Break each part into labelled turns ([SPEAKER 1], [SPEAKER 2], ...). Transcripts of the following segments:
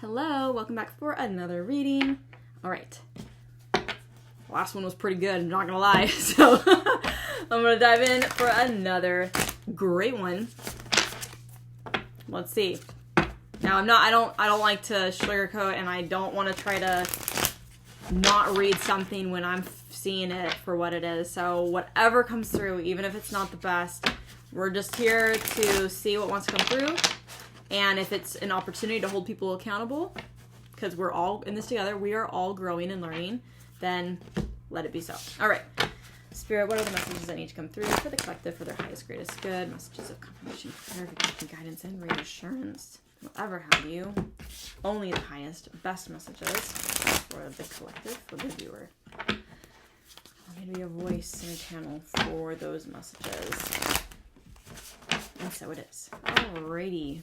[SPEAKER 1] Hello, welcome back for another reading. All right. Last one was pretty good, I'm not gonna lie. So I'm gonna dive in for another great one. Let's see. Now I don't like to sugarcoat, and I don't want to try to not read something when I'm seeing it for what it is. So whatever comes through, even if it's not the best, we're just here to see what wants to come through. And if it's an opportunity to hold people accountable, because we're all in this together, we are all growing and learning, then let it be so. All right. Spirit, what are the messages that need to come through for the collective for their highest, greatest good? Messages of confirmation, clarification, guidance, and reassurance. Whatever have you. Only the highest, best messages for the collective, for the viewer. I need to be a voice and a channel for those messages. And so it is. Alrighty.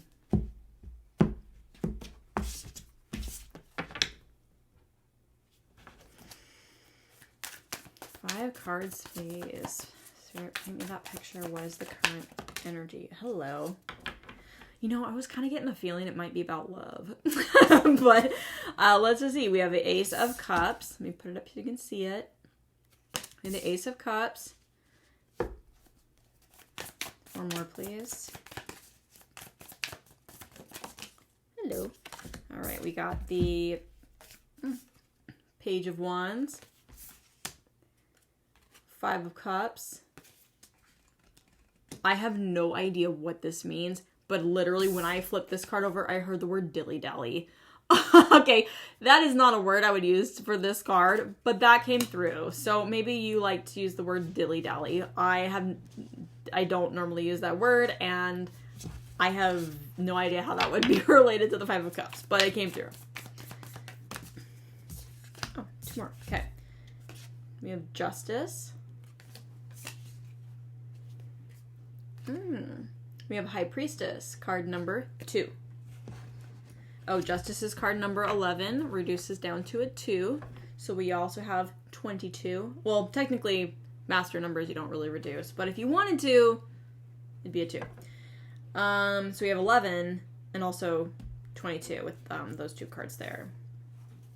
[SPEAKER 1] 5 cards, please. Spirit, paint me that picture. What is the current energy? Hello. You know, I was kind of getting a feeling it might be about love. But let's just see. We have the Ace of Cups. Let me put it up so you can see it. And the Ace of Cups. 4 more, please. Hello. All right, we got the Page of Wands. 5 of Cups. I have no idea what this means, but literally when I flipped this card over, I heard the word dilly-dally. Okay, that is not a word I would use for this card, but that came through. So maybe you like to use the word dilly-dally. I don't normally use that word, and I have no idea how that would be related to the 5 of Cups, but it came through. Oh, 2 more. Okay. We have Justice. We have High Priestess, card number 2. Oh, Justice is card number 11, reduces down to a 2. So we also have 22. Well, technically, master numbers you don't really reduce, but if you wanted to, it'd be a 2. So we have 11 and also 22 with those 2 cards there.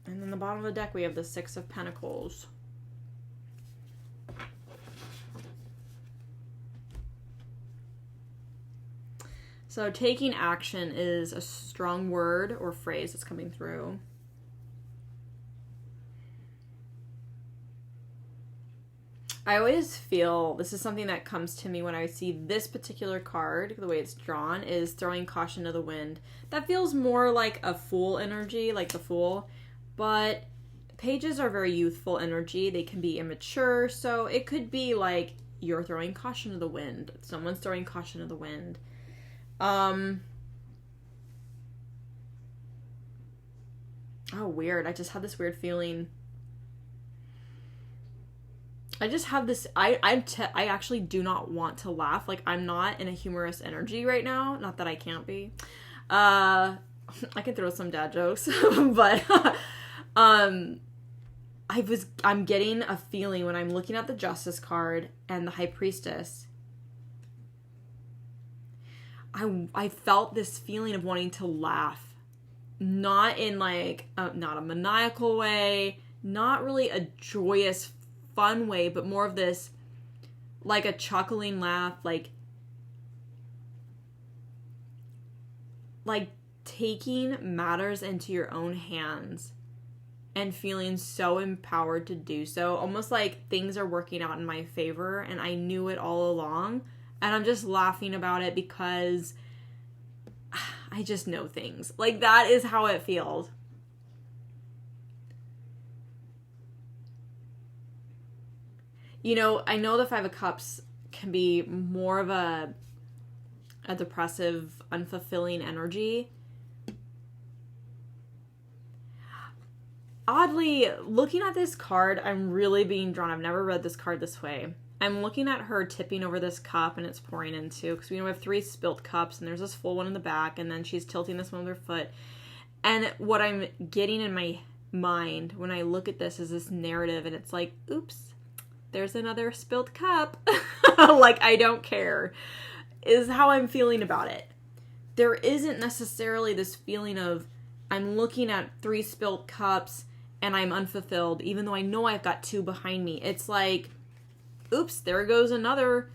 [SPEAKER 1] And then the bottom of the deck, we have the 6 of Pentacles. So taking action is a strong word or phrase that's coming through. I always feel, this is something that comes to me when I see this particular card, the way it's drawn, is throwing caution to the wind. That feels more like a Fool energy, like the Fool, but pages are very youthful energy. They can be immature, so it could be like you're throwing caution to the wind. Someone's throwing caution to the wind. Oh, weird. I just had this weird feeling. I just have this, I actually do not want to laugh. Like, I'm not in a humorous energy right now. Not that I can't be. I can throw some dad jokes, but, I'm getting a feeling when I'm looking at the Justice card and the High Priestess. I felt this feeling of wanting to laugh. Not in like, not a maniacal way, not really a joyous, fun way, but more of this, like a chuckling laugh, like taking matters into your own hands and feeling so empowered to do so. Almost like things are working out in my favor and I knew it all along. And I'm just laughing about it because I just know things. Like, that is how it feels. You know, I know the 5 of Cups can be more of a depressive, unfulfilling energy. Oddly, looking at this card, I'm really being drawn. I've never read this card this way. I'm looking at her tipping over this cup and it's pouring into, because we have 3 spilt cups and there's this full one in the back and then she's tilting this one with her foot. And what I'm getting in my mind when I look at this is this narrative, and it's like, oops, there's another spilt cup. Like, I don't care, is how I'm feeling about it. There isn't necessarily this feeling of I'm looking at 3 spilt cups and I'm unfulfilled, even though I know I've got 2 behind me. It's like, oops, there goes another,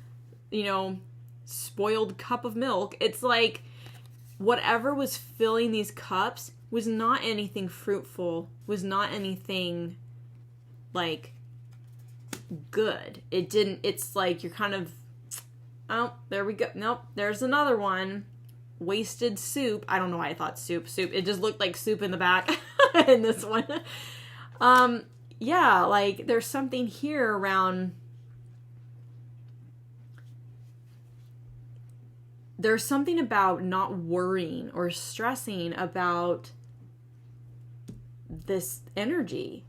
[SPEAKER 1] spoiled cup of milk. It's like whatever was filling these cups was not anything fruitful, was not anything like good. It's like you're kind of, oh, there we go. Nope, there's another one. Wasted soup. I don't know why I thought soup. It just looked like soup in the back in this one. Yeah, like there's something here around. There's something about not worrying or stressing about this energy.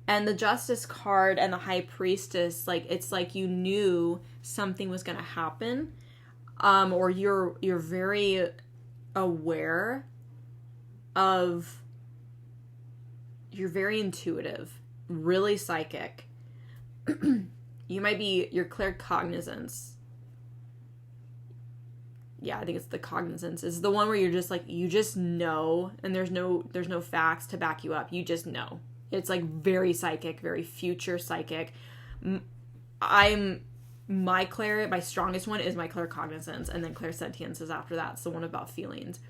[SPEAKER 1] And the Justice card and the High Priestess, like, it's like you knew something was going to happen. Or you're very aware of, you're very intuitive, really psychic. You might be your claircognizance. Yeah, I think it's the cognizance. It's the one where you're just like, you just know, and there's no facts to back you up. You just know. It's like very psychic, very future psychic. My strongest one is my claircognizance, and then clairsentience is after that. It's the one about feelings.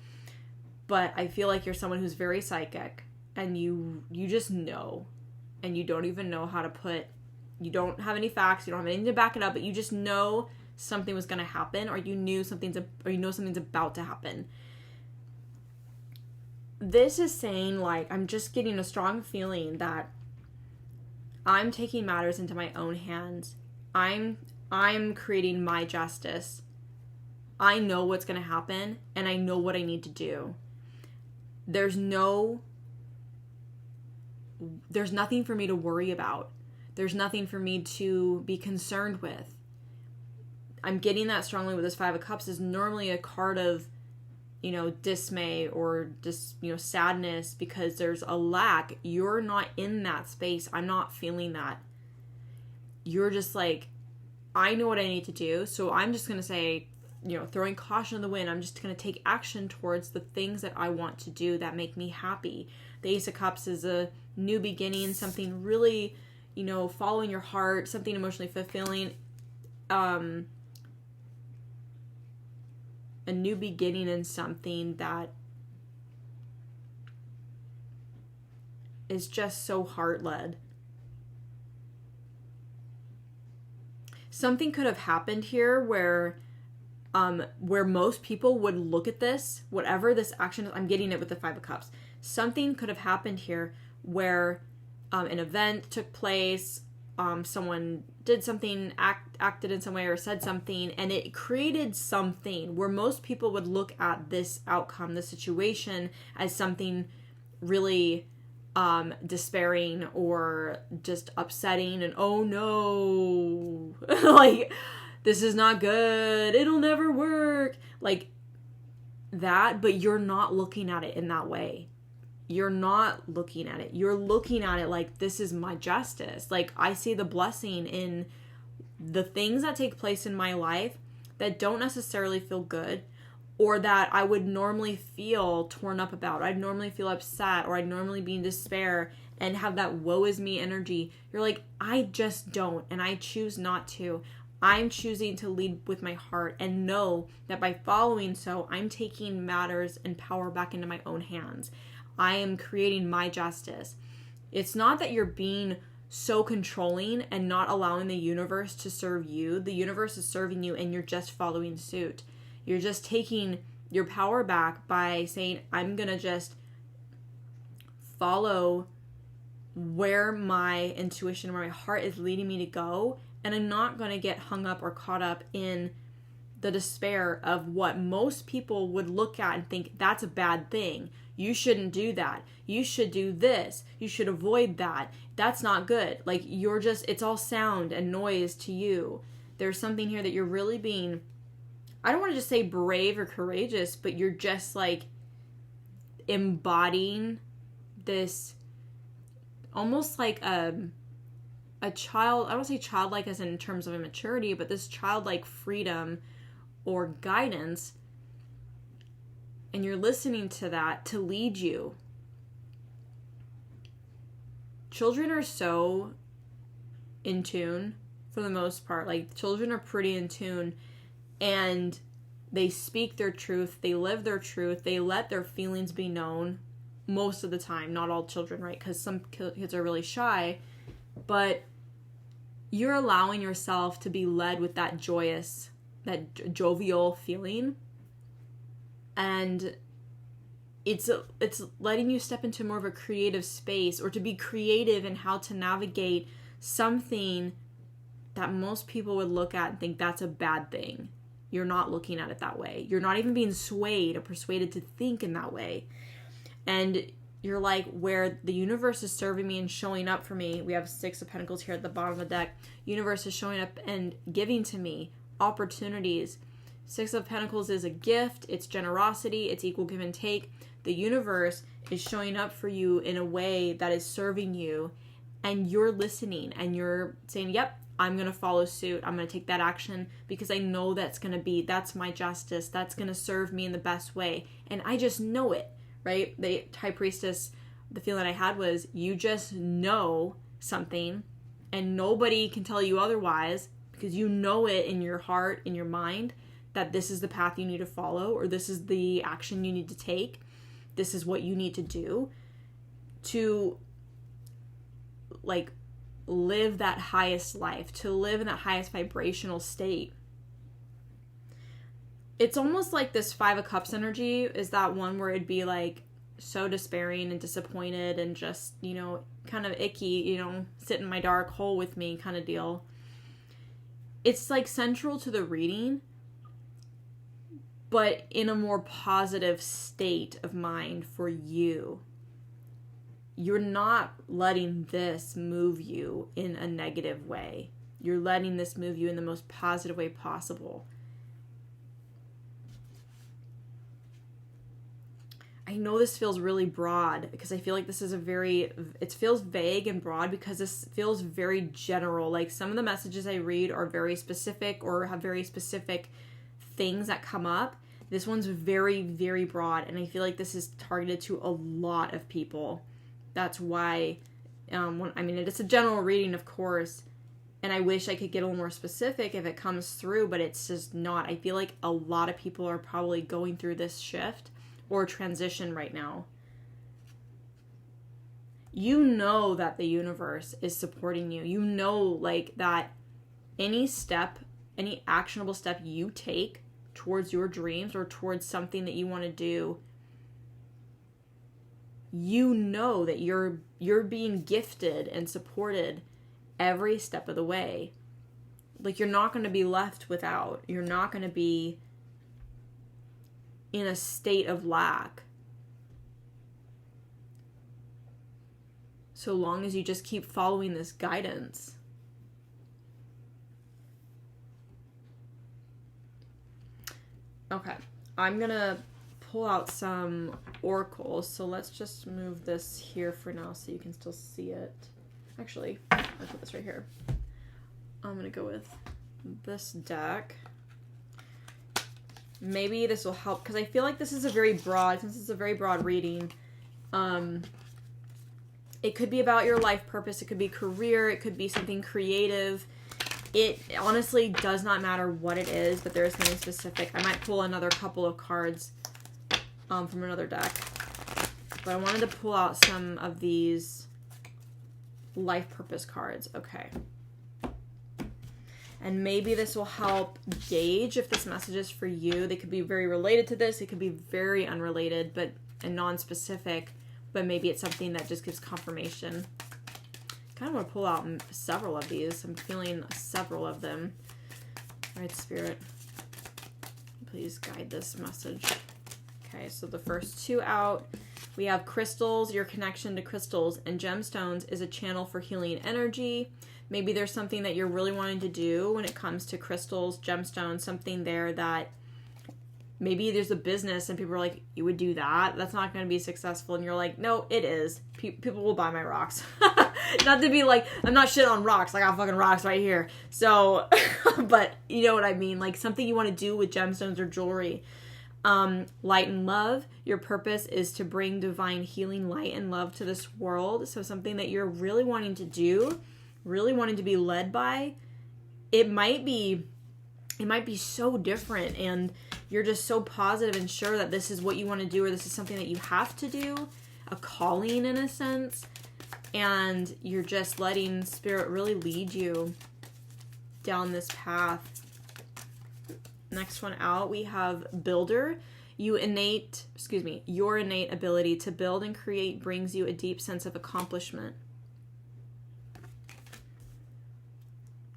[SPEAKER 1] But I feel like you're someone who's very psychic, and you just know, and you don't even know how to you don't have any facts, you don't have anything to back it up, but you just know something was going to happen, or you know something's about to happen. This is saying, like, I'm just getting a strong feeling that I'm taking matters into my own hands. I'm creating my justice. I know what's going to happen, and I know what I need to do. There's nothing for me to worry about. There's nothing for me to be concerned with. I'm getting that strongly with this 5 of Cups. Is normally a card of, dismay or just, sadness because there's a lack. You're not in that space. I'm not feeling that. You're just like, I know what I need to do. So I'm just going to say, throwing caution to the wind. I'm just going to take action towards the things that I want to do that make me happy. The Ace of Cups is a new beginning, something really, following your heart, something emotionally fulfilling. A new beginning in something that is just so heart-led. Something could have happened here where most people would look at this, whatever this action is. I'm getting it with the 5 of Cups. Something could have happened here where an event took place, someone did something, acted in some way or said something, and it created something where most people would look at this outcome, this situation, as something really despairing or just upsetting, and oh no, like, this is not good, it'll never work, like that. But you're not looking at it in that way. You're not looking at it. You're looking at it like, this is my justice. Like, I see the blessing in the things that take place in my life that don't necessarily feel good, or that I would normally feel torn up about. I'd normally feel upset, or I'd normally be in despair and have that woe is me energy. You're like, I just don't, and I choose not to. I'm choosing to lead with my heart and know that by following so, I'm taking matters and power back into my own hands. I am creating my justice. It's not that you're being so controlling and not allowing the universe to serve you. The universe is serving you, and you're just following suit. You're just taking your power back by saying, I'm going to just follow where my intuition, where my heart is leading me to go. And I'm not going to get hung up or caught up in the despair of what most people would look at and think, that's a bad thing. You shouldn't do that. You should do this. You should avoid that. That's not good. Like, you're just, it's all sound and noise to you. There's something here that you're really being, I don't want to just say brave or courageous, but you're just like embodying this almost like a child. I don't say childlike as in terms of immaturity, but this childlike freedom or guidance. and you're listening to that to lead you. Children are so in tune for the most part. Like, children are pretty in tune, and they speak their truth, they live their truth, they let their feelings be known most of the time. Not all children, right? Because some kids are really shy, but you're allowing yourself to be led with that joyous, that jovial feeling, and it's letting you step into more of a creative space, or to be creative in how to navigate something that most people would look at and think that's a bad thing. You're not looking at it that way. You're not even being swayed or persuaded to think in that way. And you're like, where the universe is serving me and showing up for me. We have 6 of Pentacles here at the bottom of the deck. Universe is showing up and giving to me opportunities. 6 of Pentacles is a gift. It's generosity. It's equal give and take. The universe is showing up for you in a way that is serving you, and you're listening and you're saying, yep, I'm going to follow suit. I'm going to take that action because I know that's my justice. That's going to serve me in the best way. And I just know it, right? The High Priestess, the feeling I had was, you just know something and nobody can tell you otherwise, because you know it in your heart, in your mind, that this is the path you need to follow, or this is the action you need to take. This is what you need to do to, like, live that highest life, to live in that highest vibrational state. It's almost like this 5 of Cups energy is that one where it'd be like so despairing and disappointed and just, kind of icky, sit in my dark hole with me kind of deal. It's like central to the reading, but in a more positive state of mind for you. You're not letting this move you in a negative way. You're letting this move you in the most positive way possible. I know this feels really broad because I feel like this is it feels vague and broad because this feels very general. Like, some of the messages I read are very specific or have very specific things that come up. This one's very, very broad, and I feel like this is targeted to a lot of people. That's why, it's a general reading, of course, and I wish I could get a little more specific if it comes through, but it's just not. I feel like a lot of people are probably going through this shift or transition right now. You know that the universe is supporting you. You know, like, that any actionable step you take towards your dreams or towards something that you want to do, you know that you're being gifted and supported every step of the way. Like, you're not going to be left without. You're not going to be in a state of lack. So long as you just keep following this guidance. Okay, I'm going to pull out some oracles, so let's just move this here for now so you can still see it. Actually, I'll put this right here. I'm going to go with this deck. Maybe this will help, because I feel like this is since it's a very broad reading, it could be about your life purpose, it could be career, it could be something creative. It honestly does not matter what it is, but there is something specific. I might pull another couple of cards from another deck. But I wanted to pull out some of these life purpose cards. Okay. And maybe this will help gauge if this message is for you. They could be very related to this. It could be very unrelated and non-specific. But maybe it's something that just gives confirmation. I kind of want to pull out several of these. I'm feeling several of them. All right, Spirit, please guide this message. Okay, so the first 2 out, we have crystals. Your connection to crystals and gemstones is a channel for healing energy. Maybe there's something that you're really wanting to do when it comes to crystals, gemstones, something there that maybe there's a business and people are like, you would do that? That's not going to be successful. And you're like, no, it is. People will buy my rocks. Not to be like, I'm not shitting on rocks. I got fucking rocks right here. So, but you know what I mean? Like, something you want to do with gemstones or jewelry. Light and love. Your purpose is to bring divine healing, light, and love to this world. So something that you're really wanting to do, really wanting to be led by, it might be so different, and you're just so positive and sure that this is what you want to do, or this is something that you have to do, a calling in a sense, and you're just letting Spirit really lead you down this path. Next one out, we have builder. Your innate ability to build and create brings you a deep sense of accomplishment.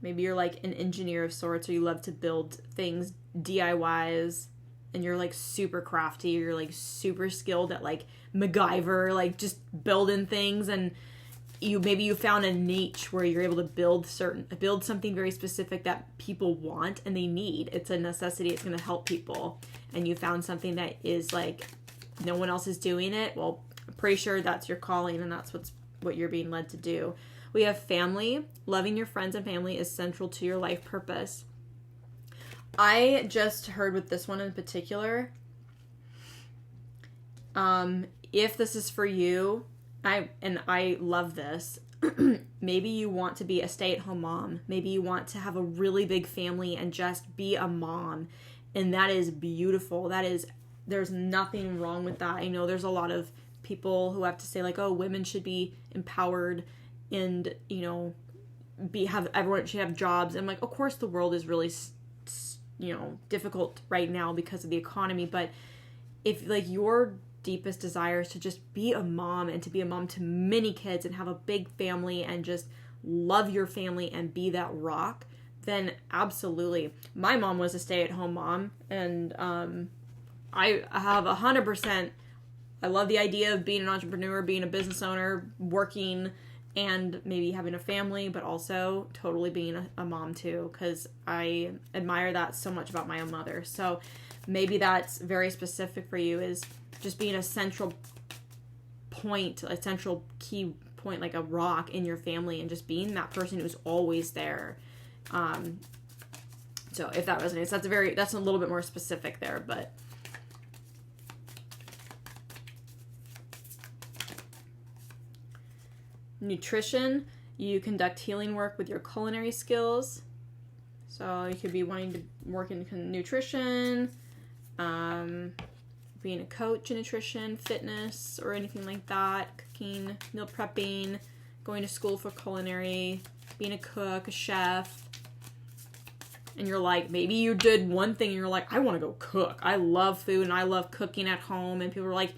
[SPEAKER 1] Maybe you're like an engineer of sorts, or you love to build things, DIYs, and you're like super crafty, you're like super skilled at like MacGyver, like just building things, and you found a niche where you're able to build something very specific that people want and they need. It's a necessity, it's going to help people, and you found something that is like no one else is doing it. Well, I'm pretty sure that's your calling, and that's what you're being led to do. We have family. Loving your friends and family is central to your life purpose. I just heard with this one in particular, if this is for you, I love this. Maybe you want to be a stay-at-home mom. Maybe you want to have a really big family and just be a mom. And that is beautiful. There's nothing wrong with that. I know there's a lot of people who have to say like, oh, women should be empowered and, everyone should have jobs. And I'm like, of course the world is really, difficult right now because of the economy. But if like your deepest desire is to just be a mom, and to be a mom to many kids and have a big family and just love your family and be that rock, then absolutely. My mom was a stay-at-home mom, and I have 100%, I love the idea of being an entrepreneur, being a business owner, working, and maybe having a family, but also totally being a mom too, because I admire that so much about my own mother. So maybe that's very specific for you, is just being a central point, a central key point, like a rock in your family, and just being that person who's always there. So if that resonates, that's a little bit more specific there, but nutrition. You conduct healing work with your culinary skills. So you could be wanting to work in nutrition, being a coach in nutrition, fitness, or anything like that, cooking, meal prepping, going to school for culinary, being a cook, a chef. And you're like, maybe you did one thing and you're like, I want to go cook. I love food and I love cooking at home. And people are like,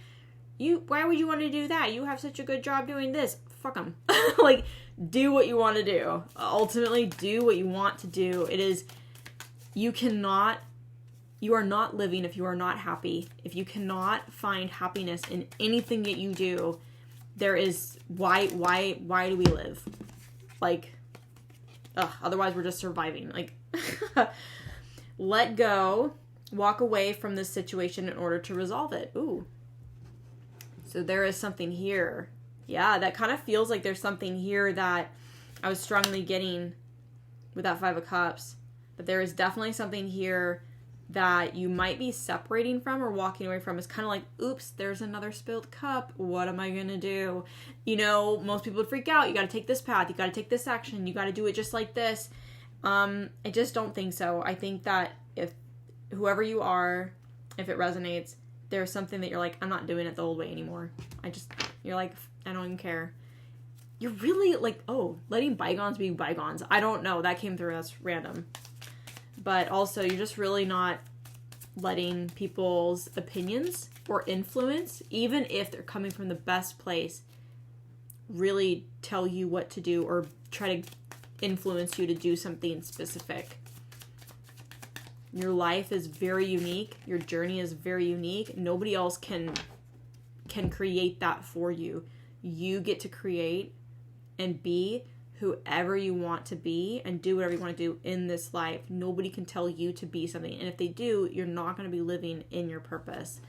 [SPEAKER 1] why would you want to do that? You have such a good job doing this. Fuck them. Like, do what you want to do. Ultimately, do what you want to do. You are not living if you are not happy. If you cannot find happiness in anything that you do, why do we live? Like, otherwise we're just surviving. Like, let go, walk away from this situation in order to resolve it. Ooh. So there is something here. Yeah, that kind of feels like there's something here that I was strongly getting with that 5 of Cups. But there is definitely something here that you might be separating from or walking away from. It's kind of like, oops, there's another spilled cup. What am I going to do? Most people would freak out. You got to take this path. You got to take this action. You got to do it just like this. I just don't think so. I think that if whoever you are, if it resonates, there's something that you're like, I'm not doing it the old way anymore. You're like, I don't even care. You're really like, letting bygones be bygones. I don't know. That came through. That's random. But also, you're just really not letting people's opinions or influence, even if they're coming from the best place, really tell you what to do or try to influence you to do something specific. Your life is very unique. Your journey is very unique. Nobody else can create that for you. You get to create and be whoever you want to be and do whatever you want to do in this life. Nobody can tell you to be something. And if they do, you're not going to be living in your purpose.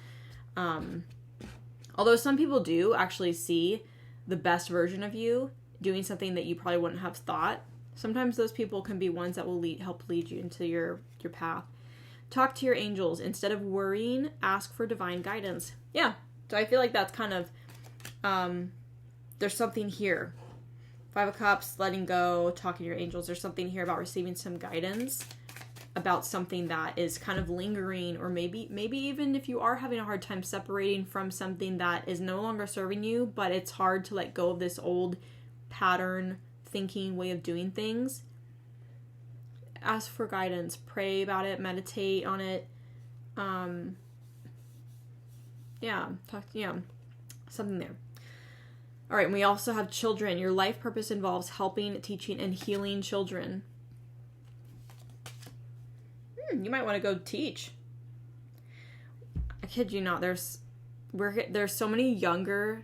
[SPEAKER 1] Although some people do actually see the best version of you doing something that you probably wouldn't have thought. Sometimes those people can be ones that will help lead you into your path. Talk to your angels. Instead of worrying, ask for divine guidance. Yeah. So I feel like that's kind of, there's something here. 5 of Cups, letting go, talking to your angels. There's something here about receiving some guidance about something that is kind of lingering, or maybe even if you are having a hard time separating from something that is no longer serving you, but it's hard to let go of this old pattern thinking way of doing things. Ask for guidance, pray about it, meditate on it. Something there. All right, and we also have children. Your life purpose involves helping, teaching, and healing children. You might want to go teach. I kid you not. There's so many younger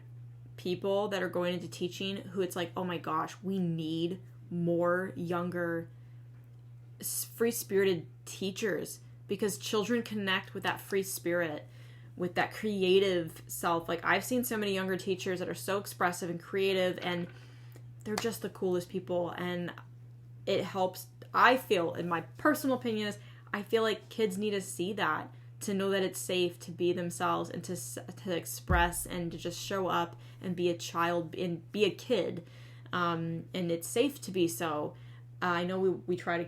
[SPEAKER 1] people that are going into teaching who it's like, oh my gosh, we need more younger free-spirited teachers, because children connect with that free spirit, with that creative self. Like, I've seen so many younger teachers that are so expressive and creative, and they're just the coolest people, and it helps. I feel, in my personal opinion, is I feel like kids need to see that, to know that it's safe to be themselves and to express and to just show up and be a child and be a kid. And it's safe to be so. I know we try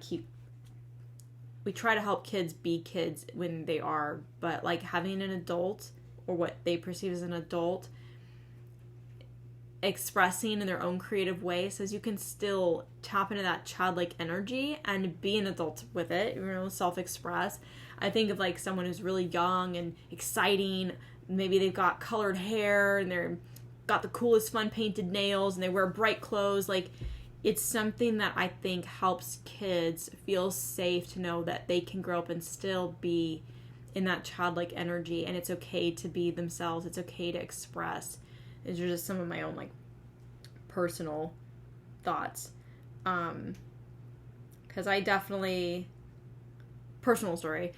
[SPEAKER 1] to help kids be kids when they are, but like having an adult, or what they perceive as an adult, expressing in their own creative way, says you can still tap into that childlike energy and be an adult with it, self-express. I think of like someone who's really young and exciting. Maybe they've got colored hair and they're got the coolest fun painted nails and they wear bright clothes. Like, it's something that I think helps kids feel safe to know that they can grow up and still be in that childlike energy, and it's okay to be themselves. It's okay to express. These are just some of my own like personal thoughts. Because I definitely, personal story,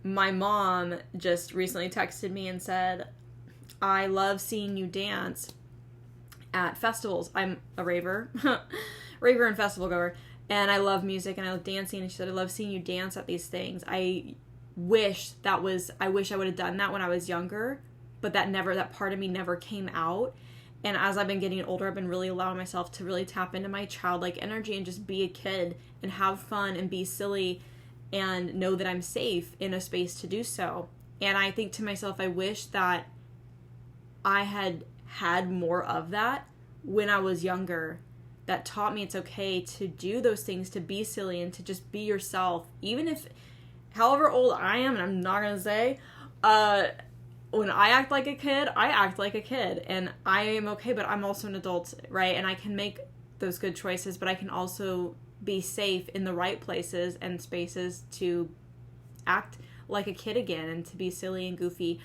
[SPEAKER 1] my mom just recently texted me and said, I love seeing you dance at festivals. I'm a raver and festival goer, and I love music and I love dancing, and she said, I love seeing you dance at these things. I wish I would have done that when I was younger, but that part of me never came out. And as I've been getting older, I've been really allowing myself to really tap into my childlike energy and just be a kid and have fun and be silly and know that I'm safe in a space to do so. And I think to myself, I wish that I had more of that when I was younger, that taught me it's okay to do those things, to be silly and to just be yourself. Even if, however old I am, and I'm not going to say, when I act like a kid, I act like a kid, and I am okay, but I'm also an adult, right? And I can make those good choices, but I can also be safe in the right places and spaces to act like a kid again and to be silly and goofy.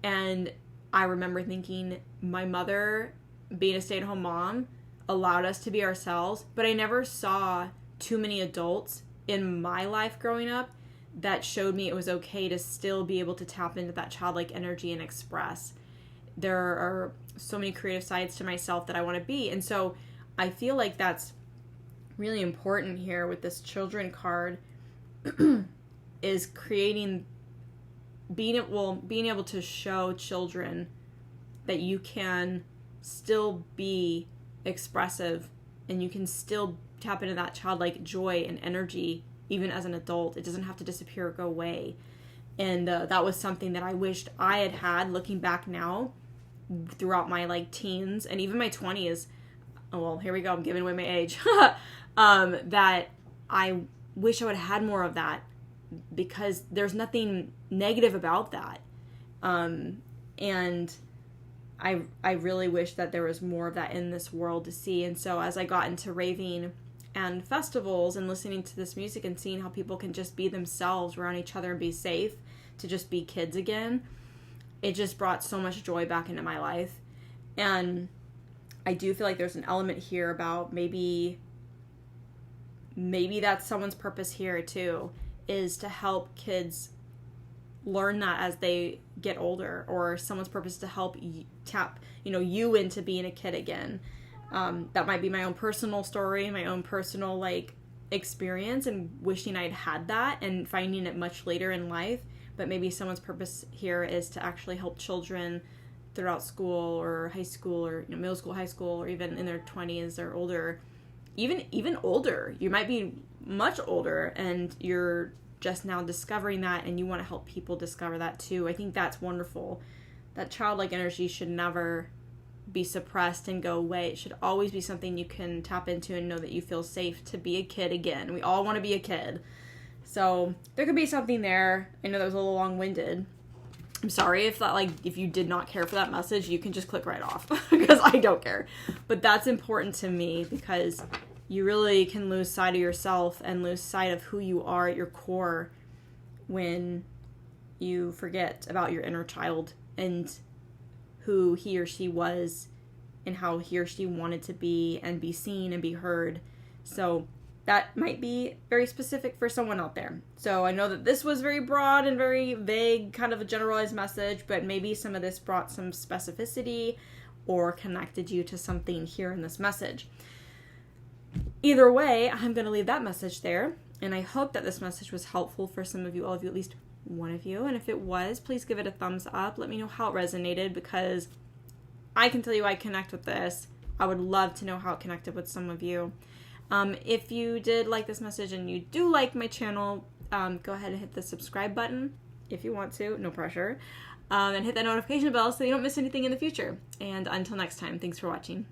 [SPEAKER 1] And I remember thinking, my mother, being a stay-at-home mom, allowed us to be ourselves, but I never saw too many adults in my life growing up that showed me it was okay to still be able to tap into that childlike energy and express. There are so many creative sides to myself that I want to be. And so I feel like that's really important here with this children card is being able to show children that you can still be expressive and you can still tap into that childlike joy and energy even as an adult. It doesn't have to disappear or go away. And that was something that I wished I had looking back now throughout my like teens and even my 20s. Oh, well, here we go. I'm giving away my age. That I wish I would have had more of that, because there's nothing negative about that. And I really wish that there was more of that in this world to see. And so as I got into raving and festivals and listening to this music and seeing how people can just be themselves around each other and be safe, to just be kids again, it just brought so much joy back into my life. And I do feel like there's an element here about maybe that's someone's purpose here too, is to help kids learn that as they get older, or someone's purpose to help tap you into being a kid again. That might be my own personal story, my own personal like experience and wishing I'd had that and finding it much later in life. But maybe someone's purpose here is to actually help children throughout school or high school or middle school, high school, or even in their 20s or older. Even older. You might be much older and you're just now discovering that and you want to help people discover that too. I think that's wonderful. That childlike energy should never be suppressed and go away. It should always be something you can tap into and know that you feel safe to be a kid again. We all want to be a kid. So there could be something there. I know that was a little long-winded. I'm sorry if you did not care for that message, you can just click right off because I don't care. But that's important to me because you really can lose sight of yourself and lose sight of who you are at your core when you forget about your inner child and who he or she was and how he or she wanted to be and be seen and be heard. So that might be very specific for someone out there. So I know that this was very broad and very vague, kind of a generalized message, but maybe some of this brought some specificity or connected you to something here in this message. Either way, I'm going to leave that message there, and I hope that this message was helpful for some of you, all of you, at least one of you. And if it was, please give it a thumbs up. Let me know how it resonated, because I can tell you I connect with this. I would love to know how it connected with some of you. If you did like this message and you do like my channel, go ahead and hit the subscribe button if you want to, no pressure, and hit that notification bell so you don't miss anything in the future. And until next time, thanks for watching.